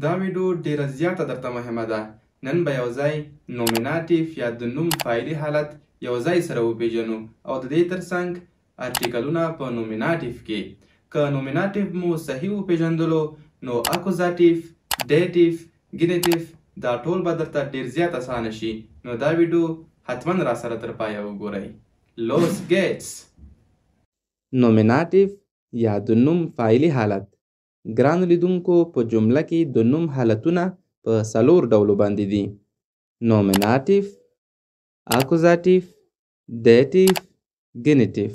دا ویډیو ډیره زیاته درته مهمه ده. نن به یو ځای نومیناتیف یا د نوم فاعلي حالت یو ځای سره وپیژنو او د دې ترڅنګ ارټیکلونه په نومیناتیف کې که نومیناتیف مو صحیح وپیژندلو نو اکوزاتیف، ډیټیف، ګینیټیف دا ټول به درته ډیر زیات اسانه شي. نو دا ویډیو حتما را سره تر پایه وګورئ. لوس ګیټس. نومیناتیف یا د نوم فاعلي حالت ګرانو لیدونکو په جمله کې د نوم حالتونه په 4 ډولو باندې دي: نومیناتیف، اکوزاتیف، ډیټیف، ګینیټیف.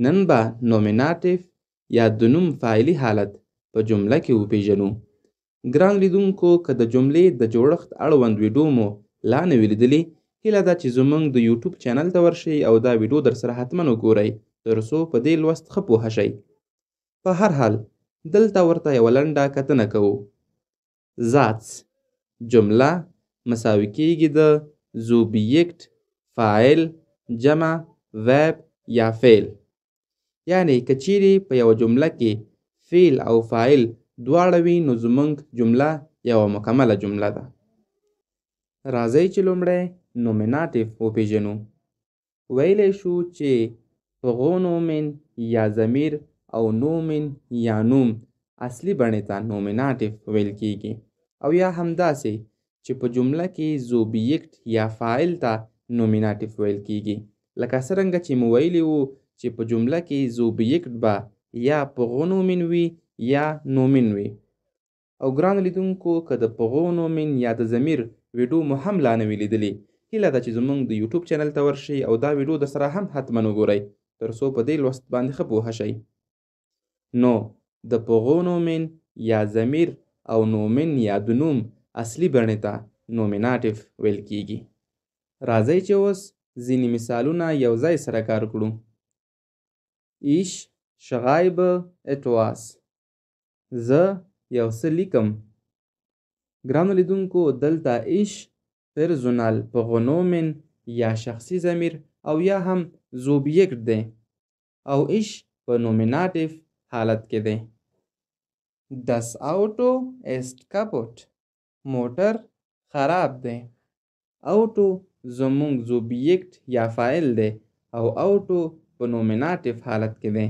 نن به نومیناتیف یا د نوم فاعلي حالت په جمله کې وپیژنو. ګران لیدونکو که د جملې د جوړښت اړوند ویډیو مو لا نه وي لیدلې، هیله ده چې زموږ د یوټیوب چینل ته ورشئ او دا ویډیو در سره حتما وګورئ ترڅو په دې لوست ښه پوهه شئ. په هر حال دلته ورته یوه لنډه کتنه کوو. ذاتس جمله مساوي کیږي د زوبیکت، فاعل، جمع، ویب یا فعل. یعنی که چیرې په یوه جمله کې فعل او فاعل دواړه وي نو زموږ جمله یوه مکمله جمله ده. راځئ چې لومړی نومیناتیف وپیژنو. ویلی شو چې پغونومن یا ضمیر او نومن یا نوم اصلي بڼې ته نومیناتیف ویل کیږي، او یا همداسې چې په جمله کې زوبیکت یا فاعل ته نومیناتیف ویل کیږي. لکه څرنګه چې مو ویلي وو چې په جمله کې زوبیکت به یا پغونومن وي یا نومن وي. او ګرانو لیدونکو که د پغونومن یا د ضمیر ویډیو مو هم لا نه وي لیدلي، هیله ده چې زموږ د یوټیوب چینل ته ورشئ او دا ویډیو در سره هم حتما وګورئ ترڅو په دې لوست باندې ښه پوهه شئ. نو د پغونومن یا ضمیر او نومن یا د نوم اصلي بڼې ته نومیناتیف ویل کیږي. راځئ چې اوس ځینې مثالونه یو ځای سره کار کړو. ایش شغایبه اتواس، زه یو څه لیکم. ګرانو لیدونکو دلته ایش پرسونال پغونومن یا شخصي ضمیر او یا هم زوبیکت دی او ایش په نومیناتیف حالت کې دی. Das Auto ist kaputt. موټر خراب دی. اوټو زموږ زوبیکت یا فاعل دی او اوټو په نومیناتیف حالت کې دی.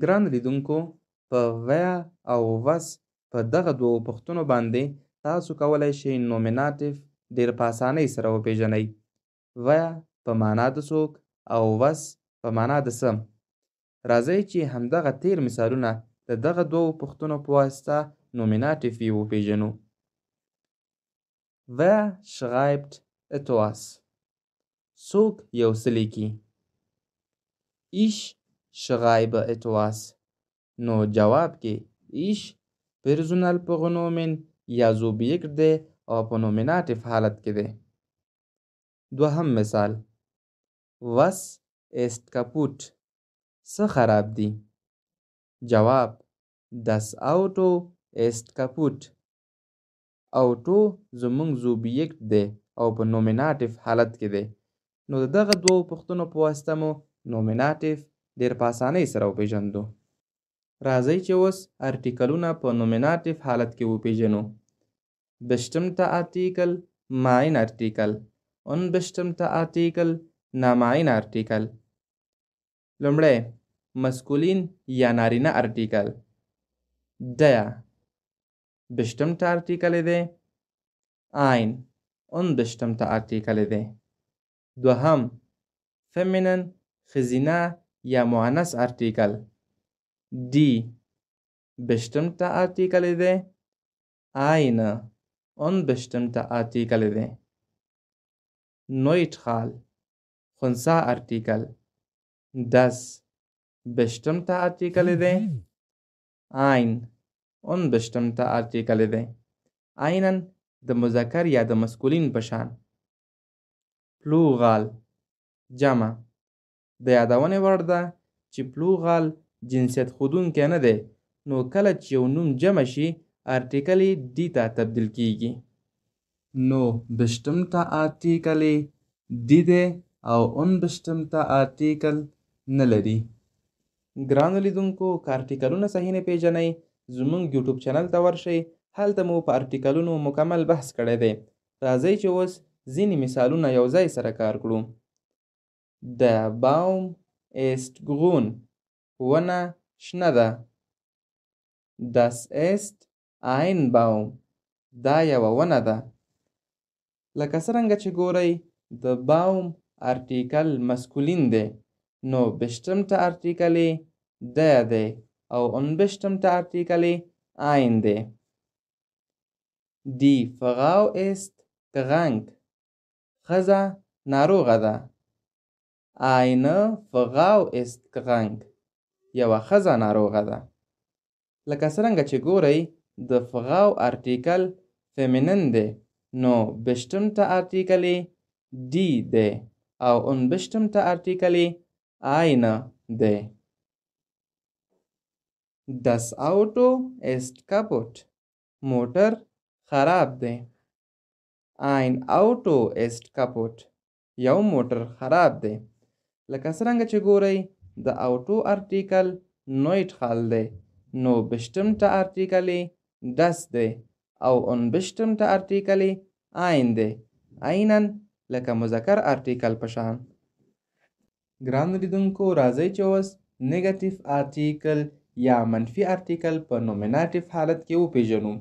ګران لیدونکو په ویا او وس په دغه دوو پوښتنو باندې تاسو کولی شئ نومیناتیف ډیر په اسانۍ سره وپیژنئ. ویا په معنا د څوک او وس په معنا د څه. راځئ چې همدغه تیر مثالونه د دغه دوو پوښتنو په واسطه نومیناتیف یې وپیژنو. Wer schreibt etwas؟ څوک یو څه لیکي. Ich schreibe etwas. نو جواب کې ich پرسونال پغونومن یا زوبیکت دی او په نومیناتیف حالت کې دی. دوهم مثال. Was ist kaputt؟ څه خراب دی. جواب Das Auto ist kaputt. اوټو زموږ زوبیکت دی او په نومیناتیف حالت کې دی. نو دغه دوو پوښتنو په واسطه مو نومیناتیف ډیر په اسانۍ سره وپیژندو. راځئ چې اوس ارټیکلونه په نومیناتیف حالت کې وپیژنو. Bestimmter Artikel, mein Artikel. Unbestimmter Artikel, na mein Artikel. لومړی مسکولین یا نارینه ارټیکل der. Bestimmter Artikel دی. ein unbestimmter Artikel دی. دوهم feminine ښځینه یا مؤنث ارټیکل die. Bestimmter Artikel دی. eine unbestimmter Artikel دی. neutral خنثی ارټیکل das. Bestimmter Artikel دی. ein unbestimmter Artikel دی. einen د مذکر یا د مسکولین په شان. plural جمع. د یادونې وړ ده چې plural جنسیت ښودونکی نه دی، نو کله چې یو نوم جمع شي ارټیکل یې دی ته تبدیل کیږي. نو bestimmter Artikel دی دی او unbestimmter Artikel نه لري. ګرانو لیدونکو که ارټیکلونه صحیح نه پیژنئ زموږ یوټیوب چینل ته ورشئ هلته مو په ارټیکلونو مکمل بحث کړی دی. راځئ چې اوس ځینې مثالونه یو ځای سره کار کړو. Der Baum ist grün. ونه شنه ده. Das ist ein Baum. دا یوه ونه ده. لکه څرنګه چې ګورئ د باوم ارټیکل مسکولین دی، نو bestimmte Artikel یې der دی او unbestimmte Artikel یې ein دی. Die Frau ist krank. ښځه ناروغه ده. Eine Frau ist krank. یوه ښځه ناروغه ده. لکه څرنګه چې ګورئ د Frau ارټیکل فیمینن دی، نو bestimmte Artikel یې die دی او unbestimmte Artikel یې eine دی. Das Auto ist kaputt. موټر خراب دی. Ein Auto ist kaputt. یو موټر خراب دی. لکه څرنګه چې ګورئ د auto ارټیکل Neutral دی، نو bestimmte Artikel یې das دی او unbestimmte Artikel یې ein دی. einen لکه مذکر ارټیکل په شان. ګرانو لیدونکو راځئ چې اوس نیګټیو ارټیکل یا منفي ارټیکل په نومیناتیو حالت کې وپیژنو.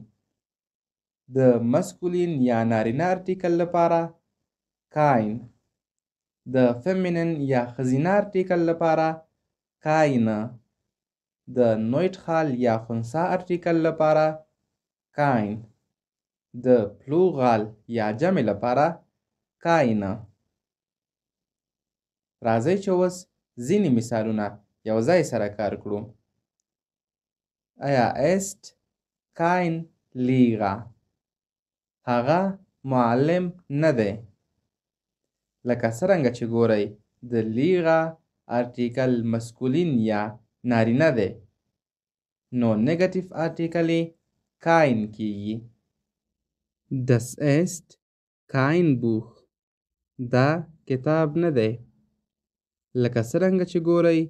د مسکولین یا نارینه ارټیکل لپاره کاین، د فیمینن یا ښځینه ارټیکل لپاره کاینه، د نویټرال یا خنثی ارټیکل لپاره کاین، د پلورال یا جمع لپاره کاینه. راځئ چې اوس ځینې مثالونه یو ځای سره کار کړو. Er ist kein Lehrer. هغه معلم نه دی. لکه څرنګه چې ګورئ د لیغه ارټیکل مسکولین یا نارینه دی، نو نیگیټیو ارټیکل یې کاین کیږي. Das ist kein Buch. دا کتاب نه دی. لکه څرنګه چې ګورئ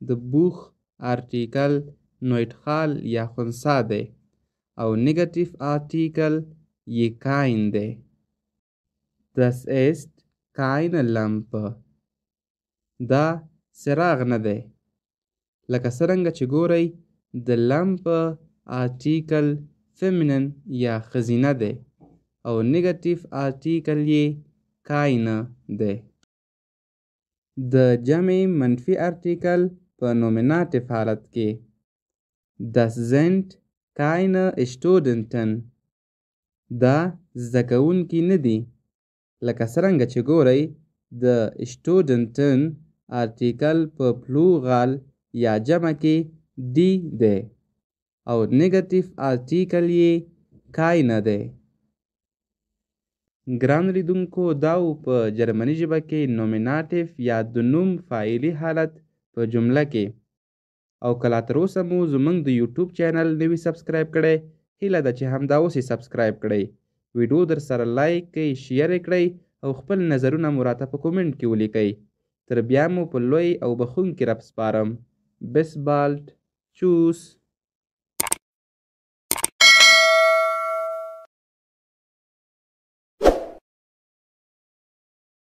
د بوخ ارټیکل نویټرال یا خنثی دی او نیگیټیو ارټیکل یې کاین دی. Das ist keine Lampe. دا څراغ نه دی. لکه څرنګه چې ګورئ د لمپ ارټیکل فیمینن یا ښځینه دی او نیگیټیو ارټیکل یې کاینه دی. د جمع منفي ارټیکل په نومیناتیو حالت کې Das sind keine Studenten. دا زده کوونکي نه دي. لکه څرنګه چې ګورئ د Studenten ارټیکل په پلورال یا جمع کې دی دی او نیگیټیو ارټیکل یې کاینه دی. ګرانو لیدونکو دا په جرمني ژبه کې نومیناتیو یا د نوم فاعلي حالت په جمله کې. او که لا تر اوسه مو زموږ د یوټیوب چینل نه وي سبسکرایب کړی، هیله ده چې همدا اوس یې سبسکرایب کړئ. ویډیو در سره لایک کړئ، شیر یې کړئ او خپل نظرونه مو راته په کومنټ کې ولیکئ. تر بیا مو په لوی او بخښونکي رب سپارم. Bis bald. Tschüss.